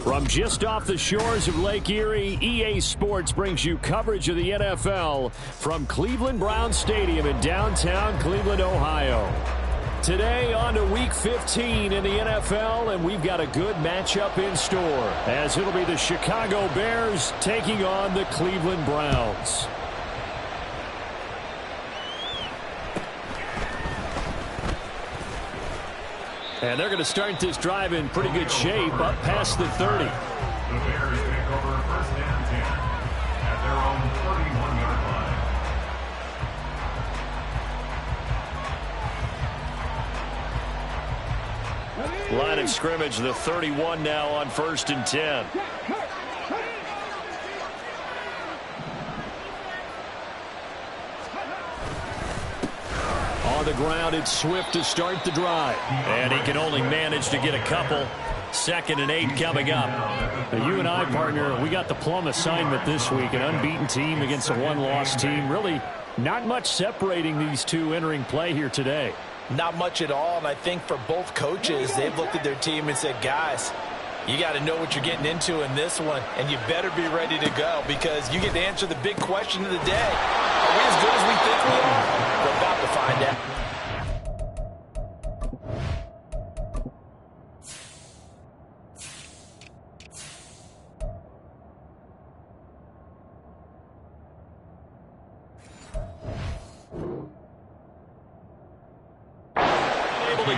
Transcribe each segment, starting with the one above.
From just off the shores of Lake Erie, EA Sports brings you coverage of the NFL from Cleveland Browns Stadium in downtown Cleveland, Ohio. Today on to Week 15 in the NFL, and we've got a good matchup in store, as it'll be the Chicago Bears taking on the Cleveland Browns. And they're going to start this drive in pretty good shape, up past the 30. The Bears take over first and 10 at their own 31-yard line. Line of scrimmage, the 31 now on first and 10. On the ground, it's Swift to start the drive. And he can only manage to get a couple. 2nd and 8 coming up. Now, you and I, partner, we got the plum assignment this week. An unbeaten team against a one-loss team. Really not much separating these two entering play here today. Not much at all, and I think for both coaches, they've looked at their team and said, guys, you got to know what you're getting into in this one, and you better be ready to go because you get to answer the big question of the day. Are we as good as we think we are? We're about to find out.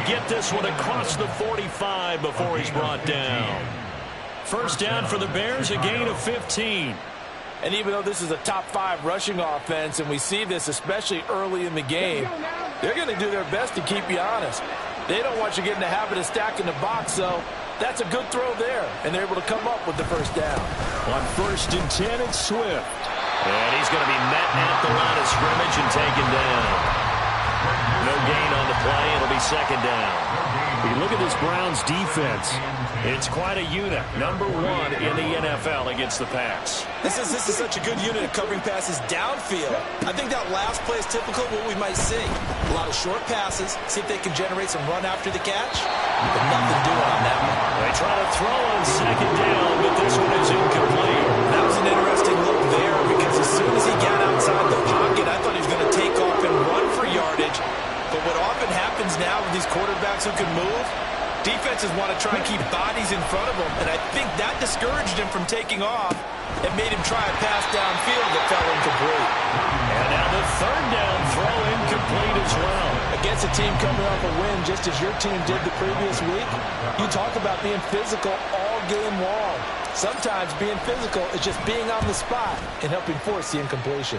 Get this one across the 45 before he's brought down. First down for the Bears, a gain of 15. And even though this is a top 5 rushing offense, and we see this especially early in the game, they're going to do their best to keep you honest. They don't want you getting the habit of stacking the box, so that's a good throw there, and they're able to come up with the first down. On first and 10, it's Swift. And he's going to be met at the line of scrimmage and taken down. No gain on the play. It'll be 2nd down. You look at this Browns defense. It's quite a unit. Number 1 in the NFL against the pass. This is such a good unit of covering passes downfield. I think that last play is typical of what we might see. A lot of short passes. See if they can generate some run after the catch. But nothing doing on that one. They try to throw on 2nd down, but this one is incomplete. That was an interesting look there because as soon as he got outside the pocket, I thought he was going to take off and run for yardage. But what often happens now with these quarterbacks who can move, defenses want to try and keep bodies in front of them, and I think that discouraged him from taking off and made him try a pass downfield that fell incomplete. And now the 3rd down throw incomplete as well. Against a team coming off a win just as your team did the previous week, you talk about being physical all game long. Sometimes being physical is just being on the spot and helping force the incompletion.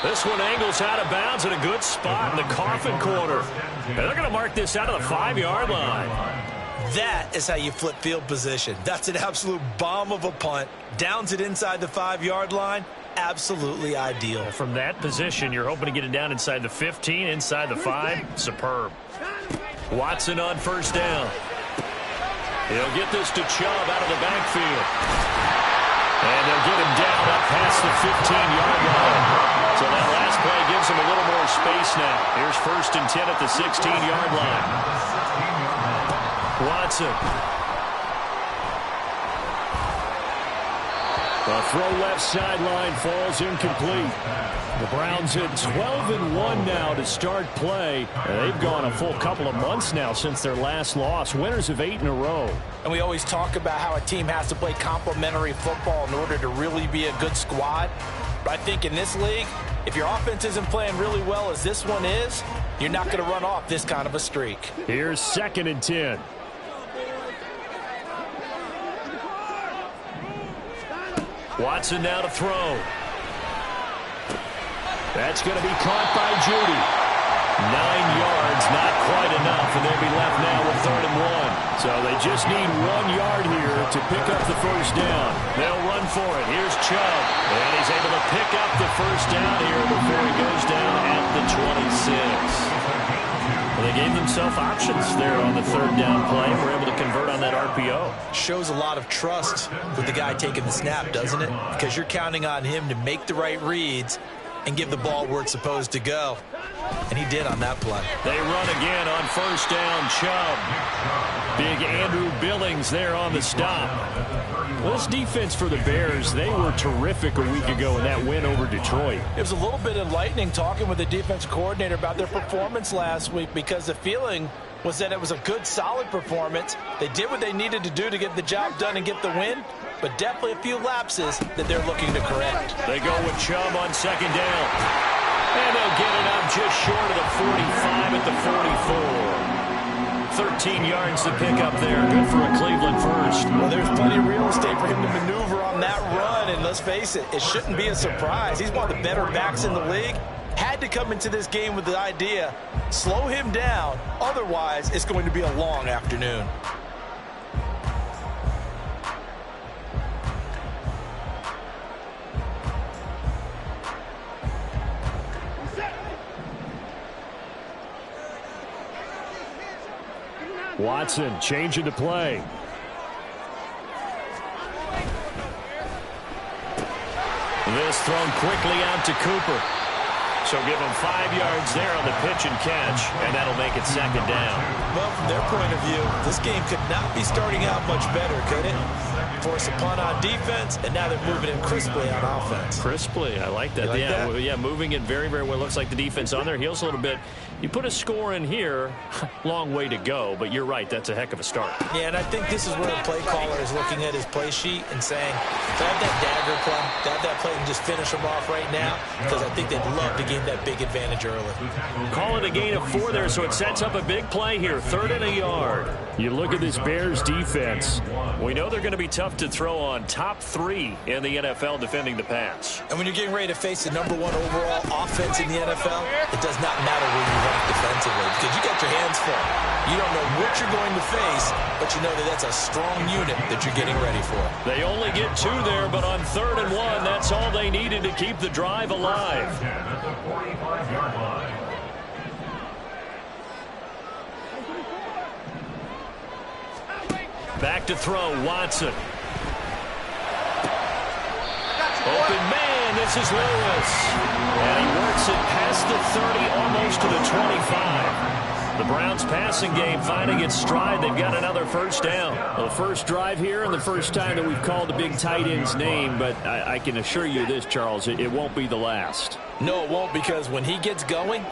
This one angles out of bounds in a good spot in the coffin corner. And they're going to mark this out of the 5-yard line. That is how you flip field position. That's an absolute bomb of a punt. Downs it inside the 5-yard line. Absolutely ideal. From that position, you're hoping to get it down inside the 15, inside the 5. Superb. Watson on first down. He'll get this to Chubb out of the backfield. And they'll get him down up past the 15-yard line. So that last play gives him a little more space now. Here's first and 10 at the 16-yard line. Watson. The throw left sideline falls incomplete. The Browns at 12-1 now to start play. They've gone a full couple of months now since their last loss. Winners of 8 in a row. And we always talk about how a team has to play complementary football in order to really be a good squad. But I think in this league, if your offense isn't playing really well as this one is, you're not going to run off this kind of a streak. Here's 2nd and 10. Watson now to throw. That's going to be caught by Judy. 9 yards, not quite enough, and they'll be left now with 3rd and 1. So they just need 1 yard here to pick up the first down. They'll run for it. Here's Chubb, and he's able to pick up the first down here before he goes down at the 26. Well, they gave themselves options there on the 3rd down play. Were able to convert on that RPO. Shows a lot of trust with the guy taking the snap, doesn't it? Because you're counting on him to make the right reads and give the ball where it's supposed to go. And he did on that play. They run again on first down. Chubb. Big Andrew Billings there on the stop. Well, this defense for the Bears, they were terrific a week ago in that win over Detroit. It was a little bit enlightening talking with the defensive coordinator about their performance last week, because the feeling was that it was a good, solid performance. They did what they needed to do to get the job done and get the win, but definitely a few lapses that they're looking to correct. They go with Chubb on second down. And they'll get it up just short of the 45 at the 44. 13 yards to pick up there. Good for a Cleveland first. Well, there's plenty of real estate for him to maneuver on that run. And let's face it, it shouldn't be a surprise. He's one of the better backs in the league. Had to come into this game with the idea, slow him down. Otherwise, it's going to be a long afternoon. Watson changing the play. This thrown quickly out to Cooper. So give him 5 yards there on the pitch and catch, and that'll make it second down. Well, from their point of view, this game could not be starting out much better, could it? Force a punt on defense, and now they're moving in crisply on offense. Crisply, I like that. Like yeah, that? Yeah, moving it very, very well. Looks like the defense on their heels a little bit. You put a score in here, long way to go, but you're right, that's a heck of a start. Yeah, and I think this is where the play caller is looking at his play sheet and saying, to have that dagger play, to have that play and just finish them off right now, because I think they'd love to gain that big advantage early. Call it a gain of 4 there, so it sets up a big play here, 3rd and a yard. You look at this Bears defense. We know they're going to be tough to throw on, top 3 in the NFL defending the pass. And when you're getting ready to face the #1 overall offense in the NFL, it does not matter where you rank defensively, because you got your hands full. You don't know what you're going to face, but you know that that's a strong unit that you're getting ready for. They only get 2 there, but on 3rd and 1, that's all they needed to keep the drive alive. At the 45-yard line. Back to throw, Watson. Open man, this is Lewis. And he works it past the 30, almost to the 25. The Browns passing game finding its stride. They've got another first down. Well, the first drive here and the first time that we've called the big tight end's name, but I can assure you this, Charles, it won't be the last. No, it won't, because when he gets going,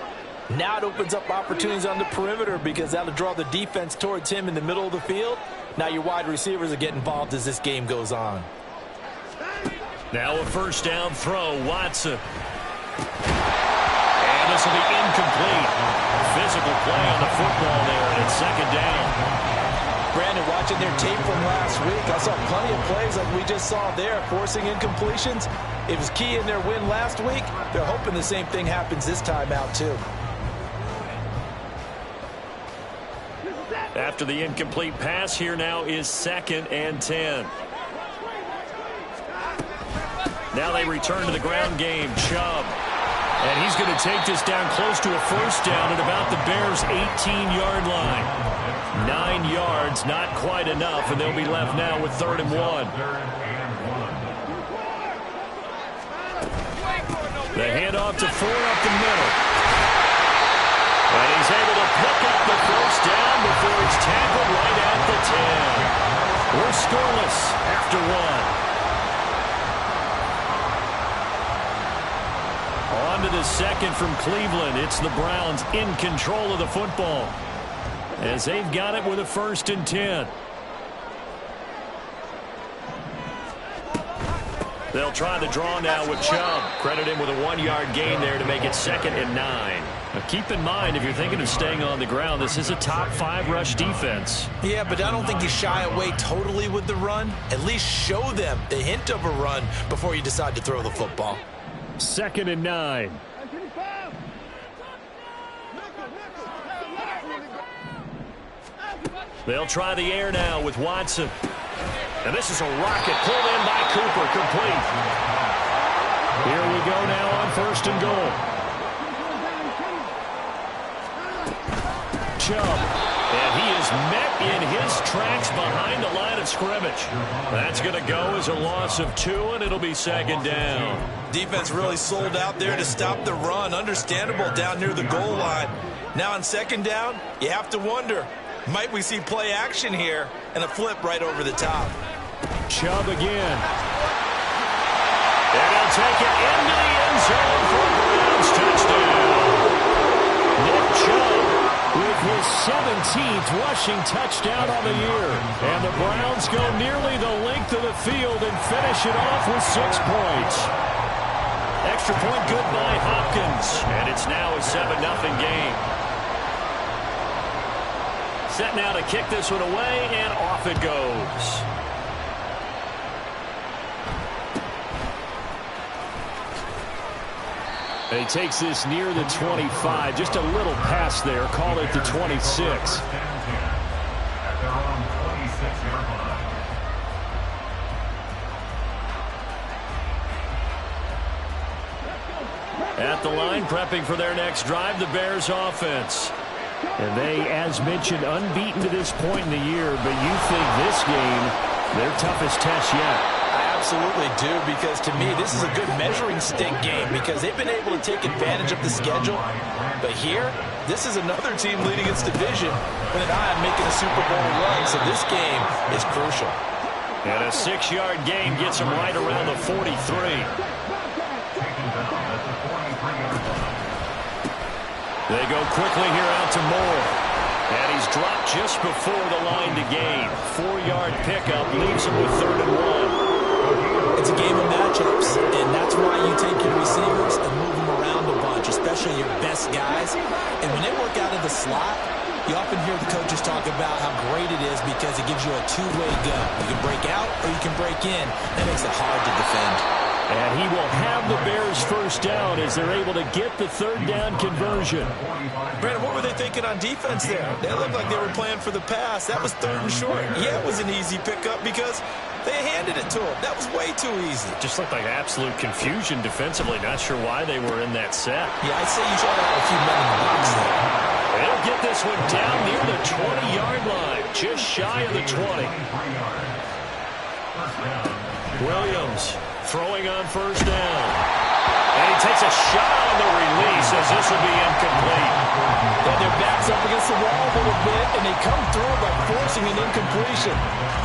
now it opens up opportunities on the perimeter, because that'll draw the defense towards him in the middle of the field. Now your wide receivers will get involved as this game goes on. Now a first down throw, Watson. And this will be incomplete. Physical play on the football there, and it's second down. Brandon, watching their tape from last week, I saw plenty of plays like we just saw there, forcing incompletions. It was key in their win last week. They're hoping the same thing happens this time out, too. After the incomplete pass, here now is 2nd and 10. Now they return to the ground game. Chubb. And he's going to take this down close to a first down at about the Bears' 18-yard line. 9 yards, not quite enough, and they'll be left now with 3rd and 1. The handoff to Ford up the middle. And he's able to pick up the first down before he's tackled right at the 10. We're scoreless after 1. On to the second from Cleveland. It's the Browns in control of the football, as they've got it with a 1st and 10. They'll try the draw now with Chubb. Credit him with a 1-yard gain there to make it 2nd and 9. Now keep in mind, if you're thinking of staying on the ground, this is a top 5 rush defense. Yeah, but I don't think you shy away totally with the run. At least show them the hint of a run before you decide to throw the football. 2nd and 9. They'll try the air now with Watson. And this is a rocket pulled in by Cooper, complete. Here we go now on 1st and goal. Chubb. And he is met in his tracks behind the line of scrimmage. That's going to go as a loss of 2, and it'll be second down. Defense really sold out there to stop the run. Understandable down near the goal line. Now on second down, you have to wonder, might we see play action here and a flip right over the top? Chubb again. And he'll take it into the end zone for a Browns touchdown. Nick Chubb with his 17th rushing touchdown on the year. And the Browns go nearly the length of the field and finish it off with 6 points. Extra point good by Hopkins. And it's now a 7-0 game. Set now to kick this one away, and off it goes. He takes this near the 25. Just a little pass there. Call it the 26. At the line, prepping for their next drive, the Bears offense. And they, as mentioned, unbeaten to this point in the year, but you think this game, their toughest test yet. I absolutely do, because to me, this is a good measuring stick game because they've been able to take advantage of the schedule. But here, this is another team leading its division with an eye on making a Super Bowl run, so this game is crucial. And a 6-yard gain gets them right around the 43. They go quickly here out to Moore. And he's dropped just before the line to gain. 4-yard pickup leaves him with 3rd and 1. It's a game of matchups, and that's why you take your receivers and move them around a bunch, especially your best guys. And when they work out of the slot, you often hear the coaches talk about how great it is because it gives you a two-way go. You can break out or you can break in. That makes it hard to defend. And he will have the Bears first down as they're able to get the 3rd down conversion. Brandon, what were they thinking on defense there? They looked like they were playing for the pass. That was 3rd and short. Yeah, it was an easy pickup because they handed it to him. That was way too easy. Just looked like absolute confusion defensively. Not sure why they were in that set. Yeah, I'd say you try to have a few men in the box there. They'll get this one down near the 20-yard line, just shy of the 20. Williams throwing on first down. And he takes a shot on the release as this will be incomplete. And their back's up against the wall a little bit, and they come through by forcing an incompletion.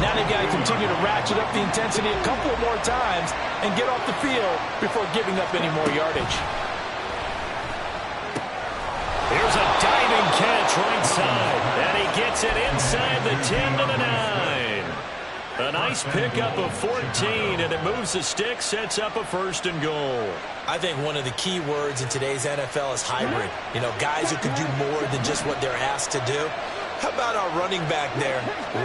Now they've got to continue to ratchet up the intensity a couple more times and get off the field before giving up any more yardage. Here's a diving catch right side, and he gets it inside the 10 to the 9. A nice pickup of 14, and it moves the stick, sets up a 1st and goal. I think one of the key words in today's NFL is hybrid. You know, guys who can do more than just what they're asked to do. How about our running back there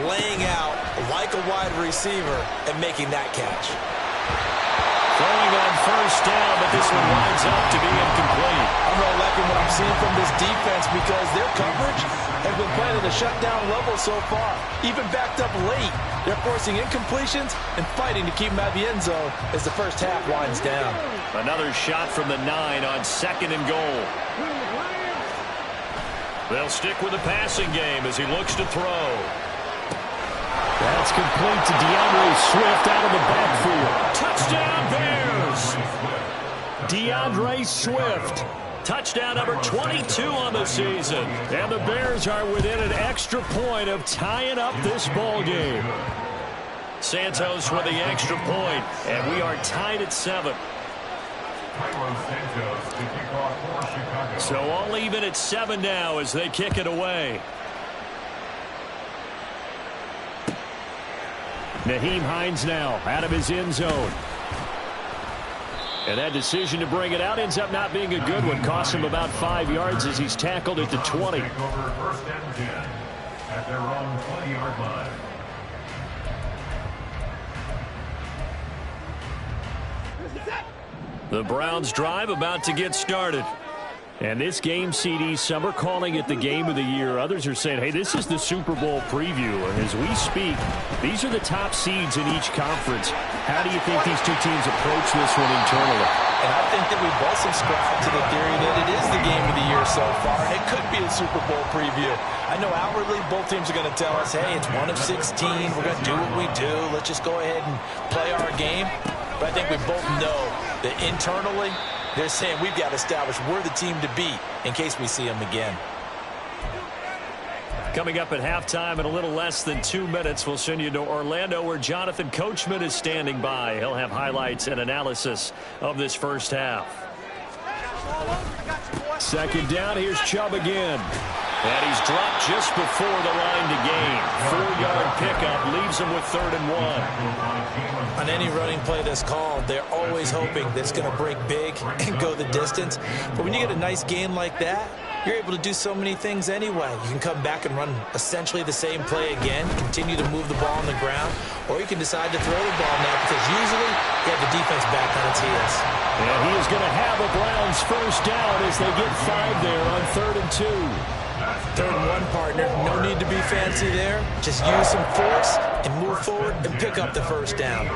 laying out like a wide receiver and making that catch? Throwing on first down, but this one winds up to be incomplete. I'm really liking what I'm seeing from this defense because their coverage has been playing at a shutdown level so far. Even backed up late, they're forcing incompletions and fighting to keep them out of the end zone as the first half winds down. Another shot from the 9 on 2nd and goal. They'll stick with the passing game as he looks to throw. That's complete to DeAndre Swift out of the backfield. Touchdown Bears! DeAndre Swift. Touchdown number 22 on the season. And the Bears are within an extra point of tying up this ball game. Santos with the extra point, and we are tied at 7. So all even at 7 now as they kick it away. Nyheim Hines now out of his end zone. And that decision to bring it out ends up not being a good one. Costs him about 5 yards as he's tackled at the 20. First and 10 at their own 20-yard line. The Browns drive about to get started. And this game, CD, some are calling it the game of the year. Others are saying, hey, this is the Super Bowl preview. And as we speak, these are the top seeds in each conference. How do you think these two teams approach this one internally? And I think that we both subscribe to the theory that it is the game of the year so far. And it could be a Super Bowl preview. I know outwardly both teams are going to tell us, hey, it's 1 of 16. We're going to do what we do. Let's just go ahead and play our game. But I think we both know that internally, they're saying we've got to establish we're the team to beat in case we see them again. Coming up at halftime in a little less than 2 minutes, we'll send you to Orlando where Jonathan Coachman is standing by. He'll have highlights and analysis of this first half. Second down, here's Chubb again. And he's dropped just before the line to gain. 4-yard pickup leaves him with 3rd and 1. On any running play that's called, they're always hoping that it's going to break big and go the distance. But when you get a nice gain like that, you're able to do so many things anyway. You can come back and run essentially the same play again, continue to move the ball on the ground, or you can decide to throw the ball now because usually you have the defense back on its heels. And he is going to have a Browns first down as they get 5 there on 3rd and 2. 3rd and 1, partner. No need to be fancy there. Just use some force and move forward and pick up the first down.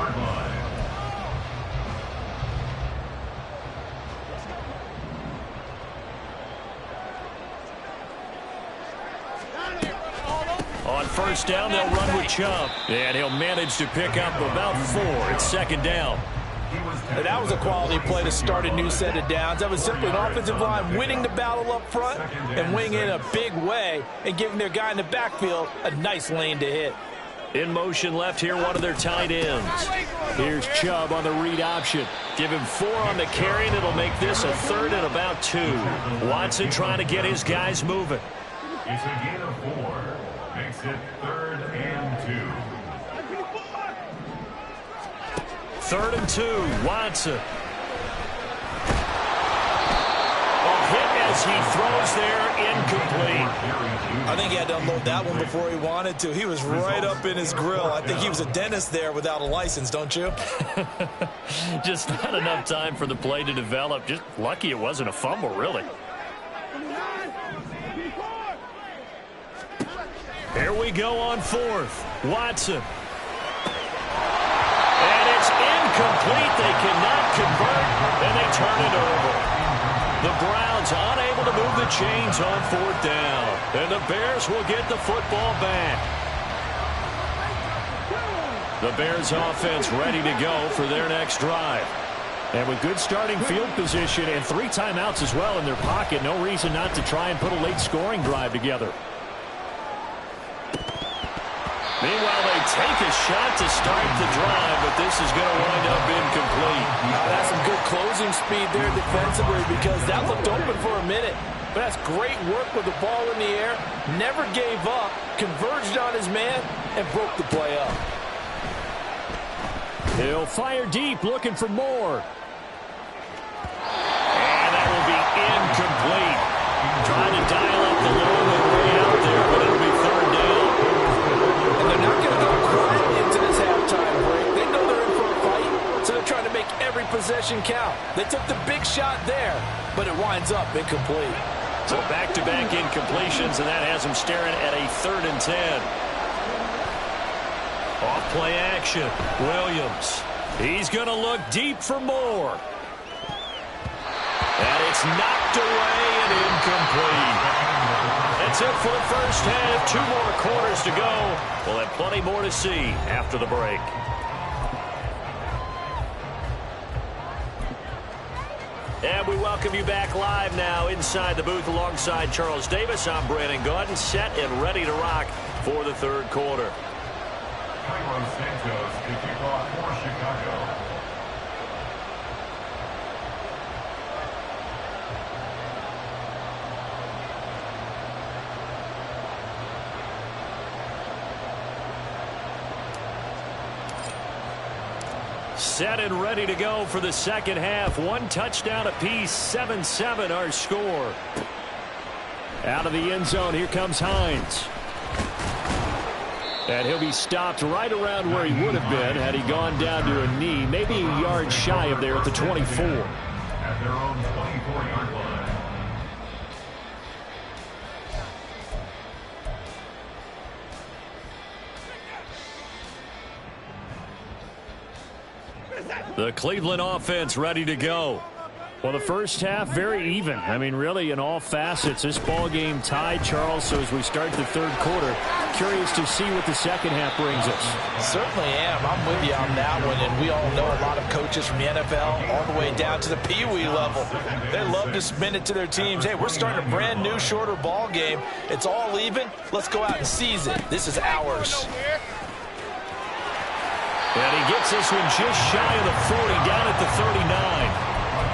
On first down, they'll run with Chubb. And he'll manage to pick up about 4. It's 2nd down. And that was a quality play to start a new set of downs. That was simply an offensive line winning the battle up front and winning in a big way and giving their guy in the backfield a nice lane to hit. In motion left here, one of their tight ends. Here's Chubb on the read option. Give him 4 on the carry, and it'll make this a 3rd and about 2. Watson trying to get his guys moving. It's a gain of 4. Makes it 3rd and 2. 3rd and 2, Watson. A hit as he throws there, incomplete. I think he had to unload that one before he wanted to. He was right up in his grill. I think he was a dentist there without a license, don't you? Just not enough time for the play to develop. Just lucky it wasn't a fumble, really. Here we go on 4th. Watson. And it's incomplete. They cannot convert, and they turn it over. The Browns unable to move the chains on 4th down. And the Bears will get the football back. The Bears offense ready to go for their next drive. And with good starting field position and 3 timeouts as well in their pocket, no reason not to try and put a late scoring drive together. Meanwhile, they take a shot to start the drive, but this is going to wind up incomplete. That's some good closing speed there defensively because that looked open for a minute. But that's great work with the ball in the air. Never gave up, converged on his man, and broke the play up. He'll fire deep, looking for more. And that will be incomplete. Trying to dial up the low and way out there, but it'll be 3rd down. They're not going to go quietly into this halftime break. They know they're in for a fight, so they're trying to make every possession count. They took the big shot there, but it winds up incomplete. So back-to-back incompletions, and that has them staring at a 3rd and 10. Off play action. Williams. He's going to look deep for more. And it's knocked away and incomplete. That's it for the first half. 2 more quarters to go. We'll have plenty more to see after the break. And we welcome you back live now inside the booth alongside Charles Davis. I'm Brandon Gaudin, set and ready to rock for the 3rd quarter. Cairo Santos to kick off for Chicago. Set and ready to go for the second half. 1 touchdown apiece, 7-7 our score. Out of the end zone, here comes Hines. And he'll be stopped right around where he would have been had he gone down to a knee, maybe a yard shy of there at the 24. At their own 24-yard line. The Cleveland offense ready to go. Well, the first half, very even. I mean, really, in all facets. This ball game tied, Charles, so as we start the third quarter, curious to see what the second half brings us. Certainly am. I'm with you on that one, and we all know a lot of coaches from the NFL all the way down to the Pee-wee level. They love to spin it to their teams. Hey, we're starting a brand new, shorter ball game. It's all even. Let's go out and seize it. This is ours. And he gets this one just shy of the 40, down at the 39.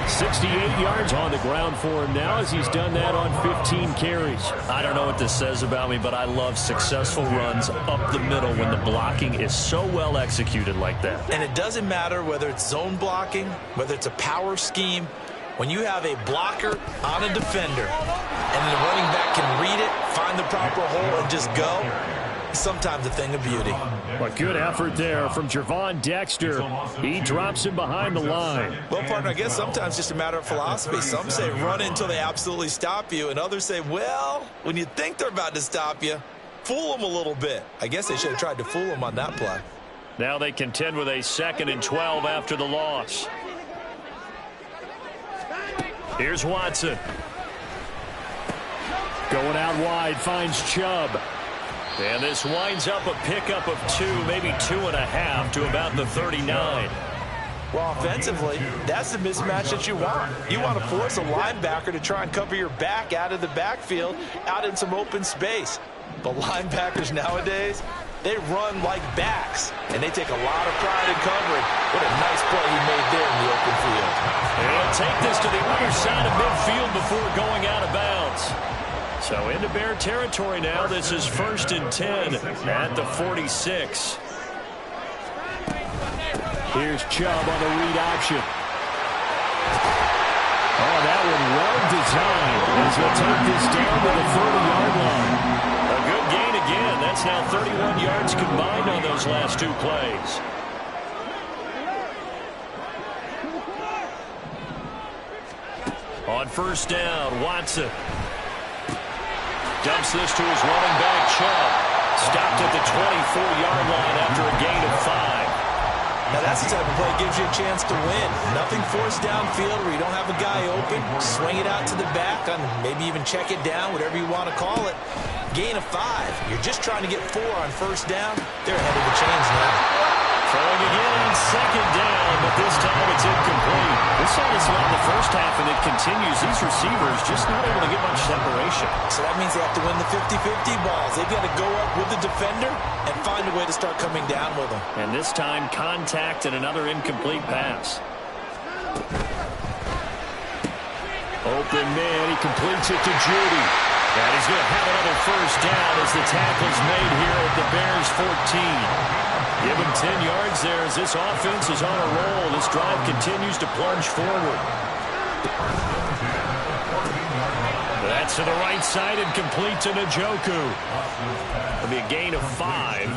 68 yards on the ground for him now as he's done that on 15 carries. I don't know what this says about me, but I love successful runs up the middle when the blocking is so well executed like that. And it doesn't matter whether it's zone blocking, whether it's a power scheme. When you have a blocker on a defender and the running back can read it, find the proper hole, and just go, sometimes a thing of beauty. But good effort there from Gervon Dexter. He drops him behind the line. Well, partner, I guess sometimes just a matter of philosophy. Some say run until they absolutely stop you, and others say, well, when you think they're about to stop you, fool them a little bit. I guess they should have tried to fool them on that play. Now they contend with a 2nd and 12 after the loss. Here's Watson. Going out wide, finds Chubb. And this winds up a pickup of 2, maybe 2.5 to about the 39. Well, offensively, that's the mismatch that you want. You want to force a linebacker to try and cover your back out of the backfield, out in some open space. But linebackers nowadays, they run like backs, and they take a lot of pride in covering. What a nice play he made there in the open field. And he'll take this to the other side of midfield before going out of bounds. So into Bear territory now. This is 1st and 10 at the 46. Here's Chubb on the read option. Oh, that one well designed as he'll take this down to the 30-yard line. A good gain again. That's now 31 yards combined on those last 2 plays. On 1st down, Watson dumps this to his running back, Chubb. Stopped at the 24-yard line after a gain of 5. Now that's the type of play that gives you a chance to win. Nothing forced downfield where you don't have a guy open. Swing it out to the back, and maybe even check it down, whatever you want to call it. Gain of 5. You're just trying to get 4 on 1st down. They're ahead of the chains now. Throwing again on 2nd down, but this time it's incomplete. We saw this a lot in the first half, and it continues. These receivers just not able to get much separation. So that means they have to win the 50-50 balls. They've got to go up with the defender and find a way to start coming down with them. And this time, contact and another incomplete pass. Open man, he completes it to Judy. And he's going to have another 1st down as the tackle's made here at the Bears 14. Give him 10 yards there as this offense is on a roll. This drive continues to plunge forward. That's to the right side and complete to Njoku. It'll be a gain of 5,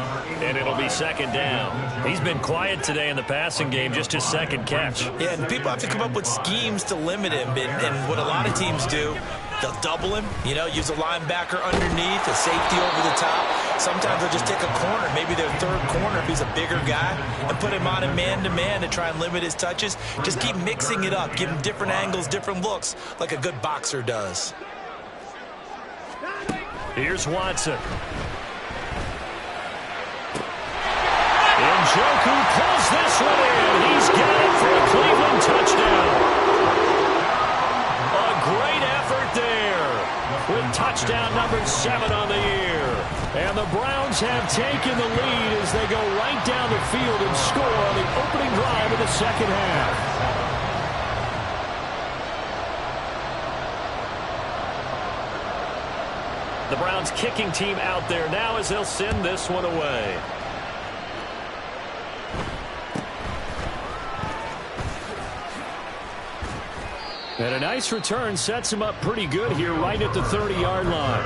and it'll be 2nd down. He's been quiet today in the passing game, just his 2nd catch. Yeah, and people have to come up with schemes to limit him, and what a lot of teams do, they'll double him, use a linebacker underneath, a safety over the top. Sometimes they'll just take a corner, maybe their 3rd corner if he's a bigger guy, and put him on a man-to-man to try and limit his touches. Just keep mixing it up, give him different angles, different looks, like a good boxer does. Here's Watson. Njoku pulls this one in. He's got it for a Cleveland touchdown. A great effort there with touchdown number 7 on the year. And the Browns have taken the lead as they go right down the field and score on the opening drive of the 2nd half. The Browns kicking team out there now as they'll send this one away. And a nice return sets him up pretty good here right at the 30-yard line.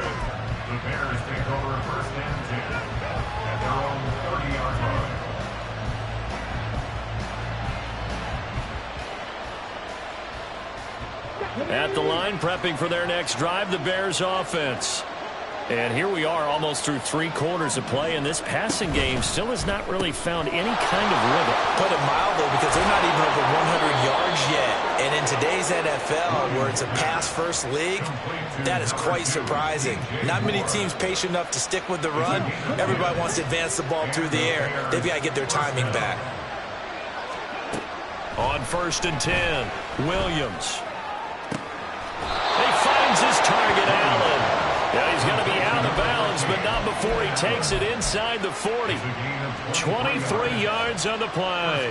The Bears take over 1st and 10 at their own 30-yard line. At the line, prepping for their next drive, the Bears offense. And here we are almost through 3 quarters of play, and this passing game still has not really found any kind of rhythm. Put it mildly, because they're not even over 100 yards yet. And in today's NFL, where it's a pass-first league, that is quite surprising. Not many teams patient enough to stick with the run. Everybody wants to advance the ball through the air. They've got to get their timing back. On 1st and 10, Williams. He finds his target, Allen. Yeah, he's going to be out of bounds, but not before he takes it inside the 40. 23 yards on the play.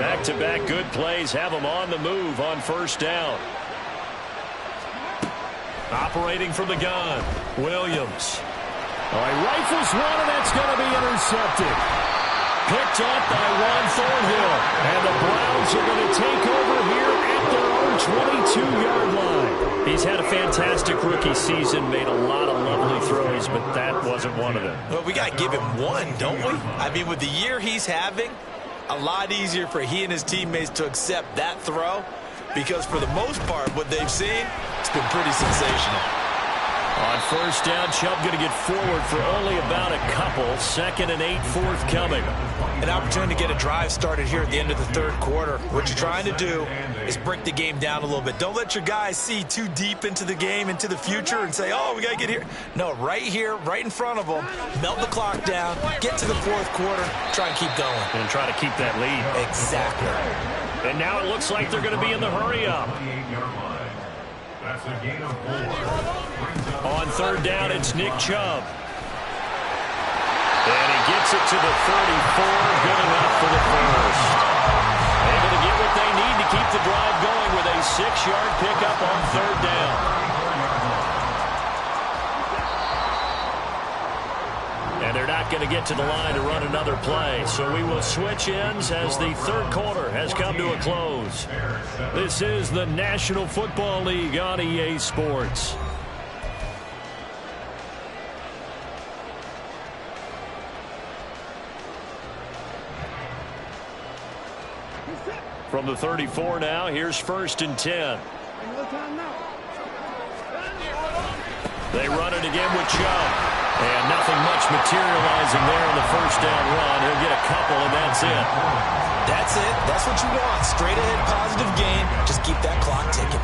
Back-to-back good plays have him on the move on 1st down. Operating from the gun, Williams. Oh, he rifles one, and that's going to be intercepted. Picked up by Juan Thornhill. And the Browns are going to take over here at their own 22-yard line. He's had a fantastic rookie season, made a lot of lovely throws, but that wasn't one of them. Well, we got to give him one, don't we? I mean, with the year he's having, a lot easier for he and his teammates to accept that throw, because for the most part, what they've seen, it's been pretty sensational. On 1st down, Chubb going to get forward for only about a couple. 2nd and 8 forthcoming. An opportunity to get a drive started here at the end of the 3rd quarter. What you're trying to do is break the game down a little bit. Don't let your guys see too deep into the game, into the future, and say, oh, we got to get here. No, right here, right in front of them, melt the clock down, get to the 4th quarter, try and keep going. And try to keep that lead. Exactly. And now it looks like they're going to be in the hurry-up. That's a gain of 4. On 3rd down, it's Nick Chubb. And he gets it to the 34. Good enough for the first. Able to get what they need to keep the drive going with a 6-yard pickup on 3rd down. And they're not going to get to the line to run another play. So we will switch ends as the 3rd quarter has come to a close. This is the National Football League on EA Sports. From the 34 now, here's 1st and 10. They run it again with Chubb. And nothing much materializing there in the 1st down run. He'll get a couple, and that's it. That's it. That's what you want. Straight ahead, positive game. Just keep that clock ticking.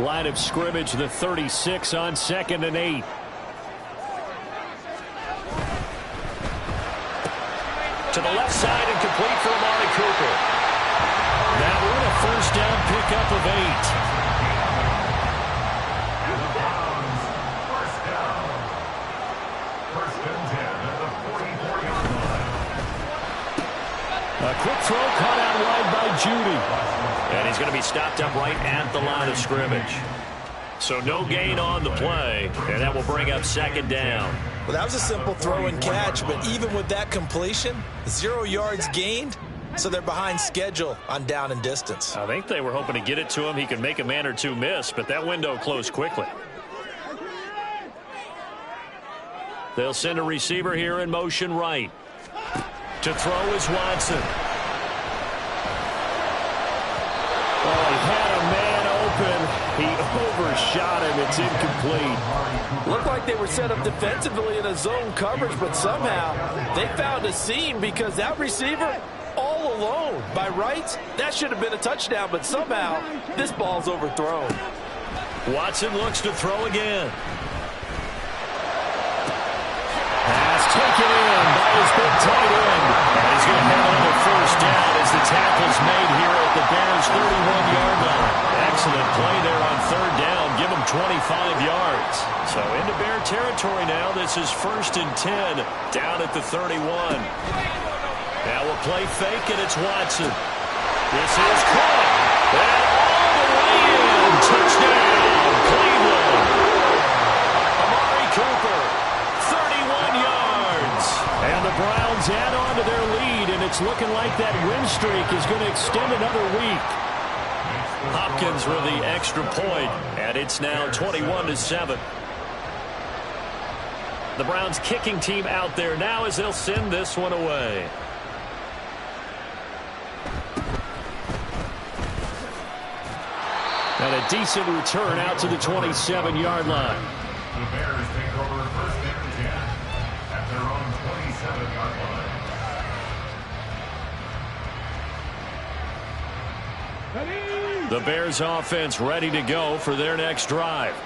Line of scrimmage, the 36 on 2nd and 8. To the left side and complete for Amari Cooper. That one a 1st down pickup of 8. A quick throw caught out wide by Judy. And he's going to be stopped up right at the line of scrimmage. So no gain on the play, and that will bring up 2nd down. Well, that was a simple throw and catch, but even with that completion, 0 yards gained, so they're behind schedule on down and distance. I think they were hoping to get it to him. He could make a man or two miss, but that window closed quickly. They'll send a receiver here in motion right. To throw is Watson. Oh, he had a man open. He overshot him. It's incomplete. Looked like they were set up defensively in a zone coverage, but somehow they found a seam because that receiver all alone. By rights, that should have been a touchdown, but somehow this ball's overthrown. Watson looks to throw again. Pass taken in by his big tight end. And he's going to have another 1st down as the tackle's made here at the Bears' 31-yard line. Excellent play there on 3rd down. Give him 25 yards. So into Bear territory now. This is 1st and 10 down at the 31. Now we'll play fake, and it's Watson. This is caught. And all the way in. Touchdown, Cleveland. Amari Cooper. 31 yards. And the Browns add on to their lead, and it's looking like that win streak is going to extend another week. Hopkins with the extra point, and it's now 21-7. The Browns kicking team out there now as they'll send this one away. And a decent return out to the 27-yard line. The Bears take over first and 10 at their own 27-yard line. The Bears offense ready to go for their next drive.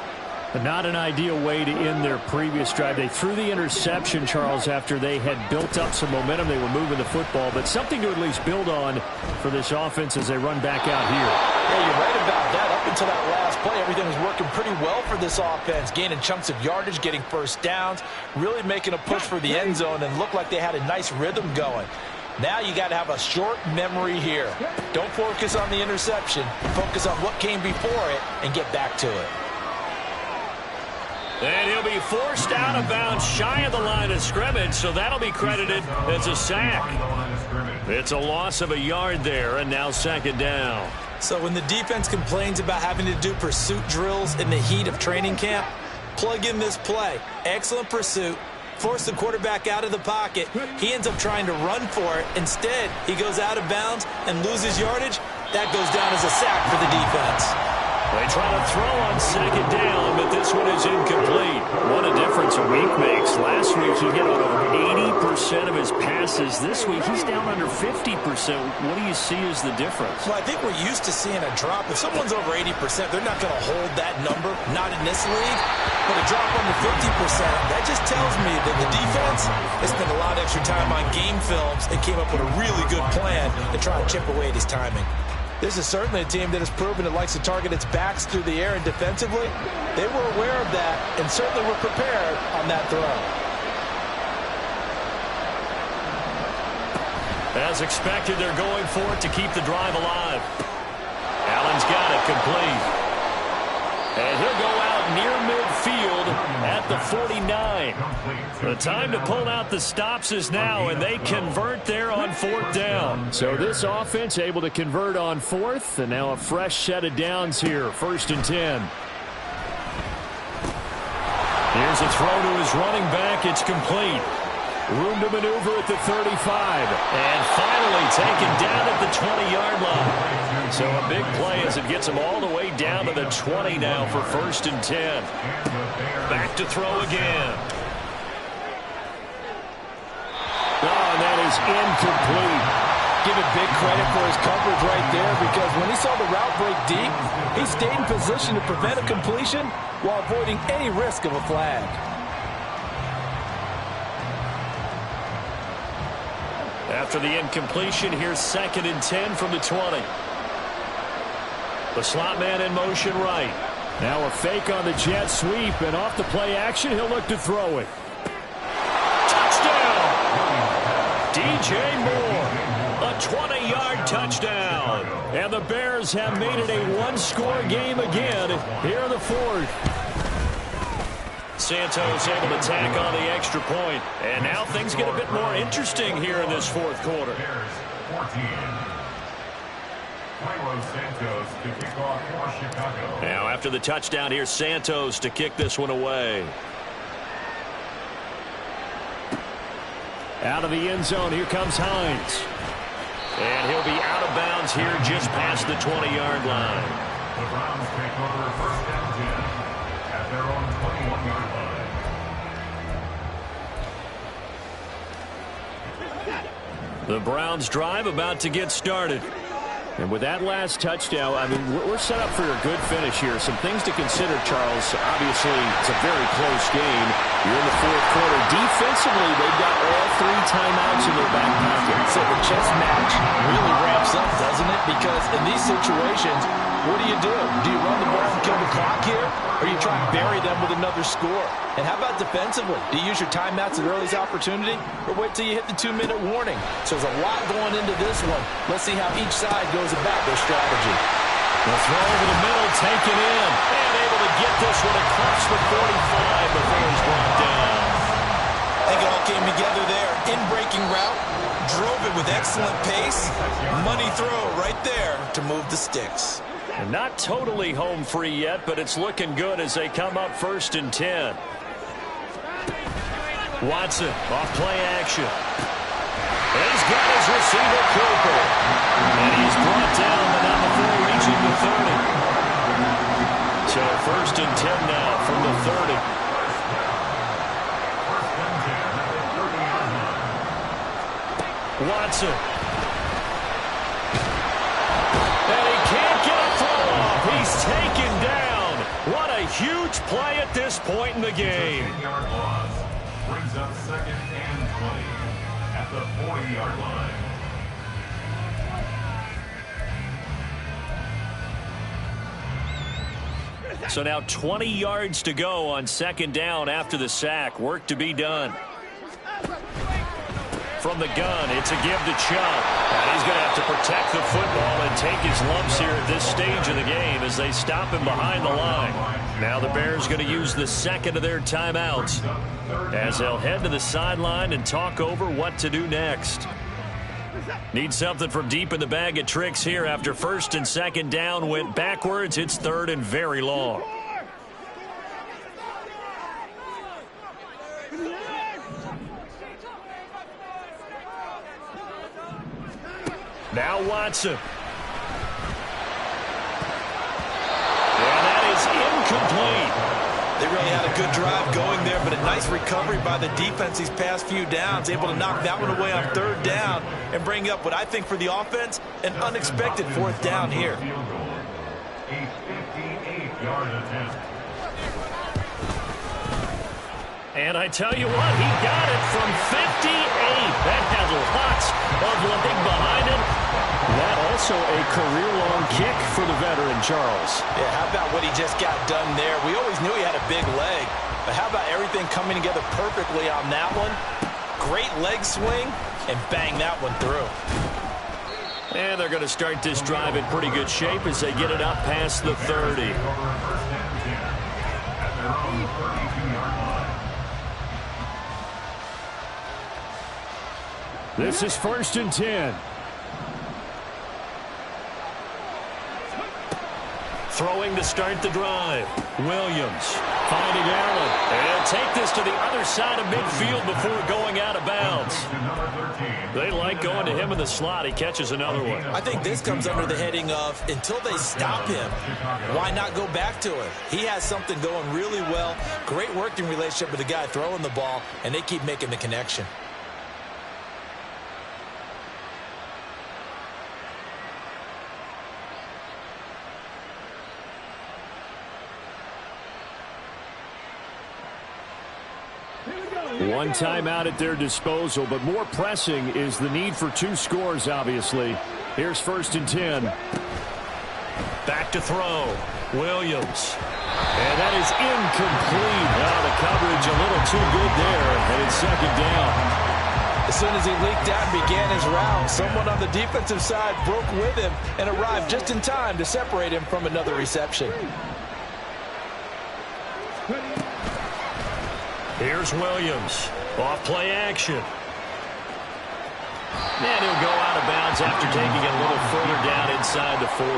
But not an ideal way to end their previous drive. They threw the interception, Charles, after they had built up some momentum. They were moving the football, but something to at least build on for this offense as they run back out here. Yeah, you're right about that. Up until that last play, everything was working pretty well for this offense, gaining chunks of yardage, getting first downs, really making a push for the end zone, and looked like they had a nice rhythm going. Now you got to have a short memory here. Don't focus on the interception. Focus on what came before it and get back to it. And he'll be forced out of bounds shy of the line of scrimmage, so that'll be credited as a sack. It's a loss of a yard there, and now second down. So when the defense complains about having to do pursuit drills in the heat of training camp, plug in this play. Excellent pursuit. Force the quarterback out of the pocket. He ends up trying to run for it. Instead, he goes out of bounds and loses yardage. That goes down as a sack for the defense. They try to throw on second down, but this one is incomplete. What a difference a week makes. Last week he hit on over 80% of his passes. This week he's down under 50%. What do you see as the difference? Well, I think we're used to seeing a drop. If someone's over 80%, they're not going to hold that number, not in this league. But a drop under 50%, that just tells me that the defense has spent a lot of extra time on game films and came up with a really good plan to try and chip away at his timing. This is certainly a team that has proven it likes to target its backs through the air, and defensively, they were aware of that and certainly were prepared on that throw. As expected, they're going for it to keep the drive alive. Allen's got it complete. And he'll go out near midfield at the 49. The time to pull out the stops is now, and they convert there on fourth down. So this offense able to convert on fourth, and now a fresh set of downs here, first and 10. Here's a throw to his running back. It's complete. Room to maneuver at the 35. And finally taken down at the 20-yard line. So a big play as it gets him all the way down to the 20 now for first and 10. Back to throw again. Oh, and that is incomplete. Give it big credit for his coverage right there, because when he saw the route break deep, he stayed in position to prevent a completion while avoiding any risk of a flag. After the incompletion, here's second and 10 from the 20. The slot man in motion right. Now a fake on the jet sweep, and off the play action, he'll look to throw it. Touchdown! DJ Moore, a 20-yard touchdown. And the Bears have made it a one-score game again here in the fourth. Santos able to tack on the extra point. And now things get a bit more interesting here in this fourth quarter. Bears 14. Santos to kick off for Chicago. Now after the touchdown, here's Santos to kick this one away. Out of the end zone, here comes Hines. And he'll be out of bounds here just past the 20-yard line. The Browns take over first and 10 at their own 21-yard line. The Browns drive about to get started. And with that last touchdown, I mean, we're set up for a good finish here. Some things to consider, Charles. Obviously, it's a very close game. You're in the fourth quarter. Defensively, they've got all three timeouts in their back pocket. So the chess match really ramps up, doesn't it? Because in these situations, what do? Do you run the ball and kill the clock here? Or you try and bury them with another score? And how about defensively? Do you use your timeouts at the earliest opportunity? Or wait till you hit the 2-minute warning? So there's a lot going into this one. Let's see how each side goes about their strategy. The throw over the middle, taken in. And able to get this one across the 45 before he's brought down. I think it all came together there. In-breaking route. Drove it with excellent pace. Money throw right there to move the sticks. And not totally home free yet, but it's looking good as they come up first and 10. Watson off play action. And he's got his receiver Cooper. And he's brought down, but not before reaching the 30. Watson. And he can't get a throw off. He's taken down. What a huge play at this point in the game. 10-yard loss brings up 2nd and 20 at the 40-yard line. So now 20 yards to go on 2nd down after the sack. Work to be done. From the gun, it's a give to Chubb. And he's going to have to protect the football and take his lumps here at this stage of the game as they stop him behind the line. Now the Bears going to use the second of their timeouts as they'll head to the sideline and talk over what to do next. Need something from deep in the bag of tricks here after 1st and 2nd down went backwards. It's 3rd and very long. Now Watson. And that is incomplete. They really had a good drive going there, but a nice recovery by the defense these past few downs, able to knock that one away on 3rd down and bring up what I think for the offense, an unexpected 4th down here. A 58-yard attempt. And I tell you what, he got it from 58. That has lots of leg behind it. That also a career-long kick for the veteran, Charles. Yeah, how about what he just got done there? We always knew he had a big leg, but how about everything coming together perfectly on that one? Great leg swing, and bang that one through. And they're going to start this drive in pretty good shape as they get it up past the 30. At their own 32-yard line. This is 1st and 10. Throwing to start the drive. Williams finding Allen. And take this to the other side of midfield before going out of bounds. They like going to him in the slot. He catches another one. I think this comes under the heading of until they stop him, why not go back to him? He has something going really well. Great working relationship with the guy throwing the ball, and they keep making the connection. One timeout at their disposal, but more pressing is the need for 2 scores, obviously. Here's 1st and 10. Back to throw. Williams. And that is incomplete. Now the coverage a little too good there, and it's 2nd down. As soon as he leaked out and began his route, someone on the defensive side broke with him and arrived just in time to separate him from another reception. Here's Williams. Off play action. And he'll go out of bounds after taking it a little further down inside the 40.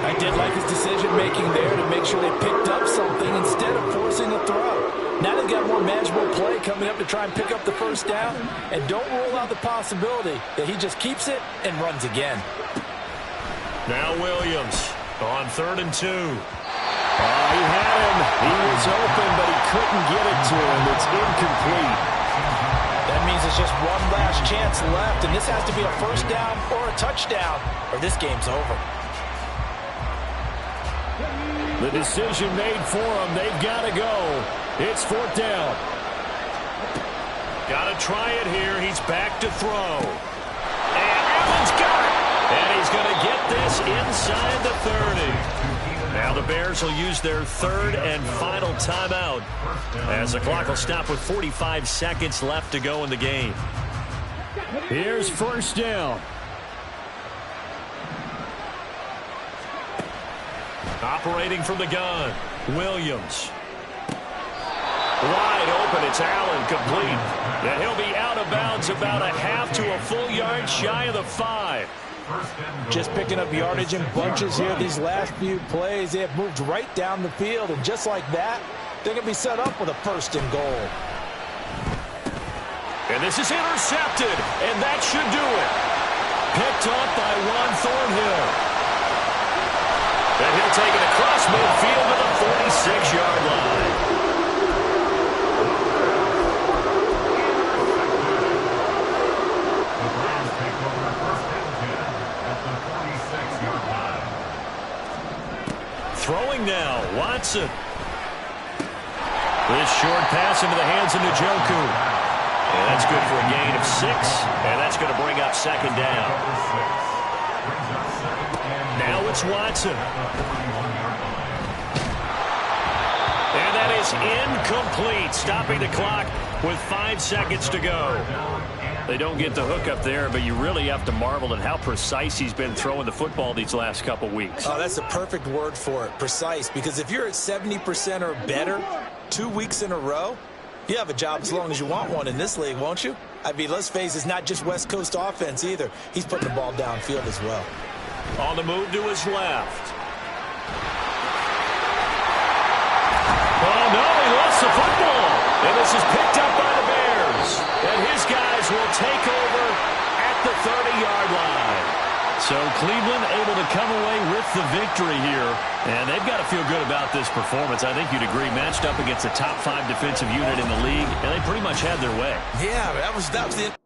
I did like his decision-making there to make sure they picked up something instead of forcing a throw. Now they've got more manageable play coming up to try and pick up the 1st down, and don't rule out the possibility that he just keeps it and runs again. Now Williams on 3rd and 2. He had him. He was open, but he couldn't get it to him. It's incomplete. That means it's just one last chance left, and this has to be a 1st down or a touchdown, or this game's over. The decision made for them. They've got to go. It's 4th down. Got to try it here. He's back to throw. And Allen's got it. And he's going to get this inside the 30. Now the Bears will use their 3rd and final timeout as the clock will stop with 45 seconds left to go in the game. Here's 1st down. Operating from the gun, Williams. Wide open, it's Allen, complete. And he'll be out of bounds about a half to a full yard shy of the 5. Just picking up yardage in bunches here these last few plays. They have moved right down the field, and just like that, they're going to be set up with a 1st and goal. And this is intercepted, and that should do it. Picked up by Juan Thornhill. And he'll take it across midfield to the 46-yard line. Throwing now, Watson. This short pass into the hands of Njoku. And that's good for a gain of 6. And that's going to bring up second down. Now it's Watson. And that is incomplete, stopping the clock with 5 seconds to go. They don't get the hook up there, but you really have to marvel at how precise he's been throwing the football these last couple weeks. Oh, that's a perfect word for it, precise, because if you're at 70% or better 2 weeks in a row, you have a job as long as you want one in this league, won't you? I mean, let's face it, it's not just West Coast offense either. He's putting the ball downfield as well. On the move to his left. Oh, no, he lost the football. And this is picked up by the Bears. And his guys will take over at the 30-yard line. So Cleveland able to come away with the victory here. And they've got to feel good about this performance. I think you'd agree, matched up against the top 5 defensive unit in the league. And they pretty much had their way. Yeah, that was the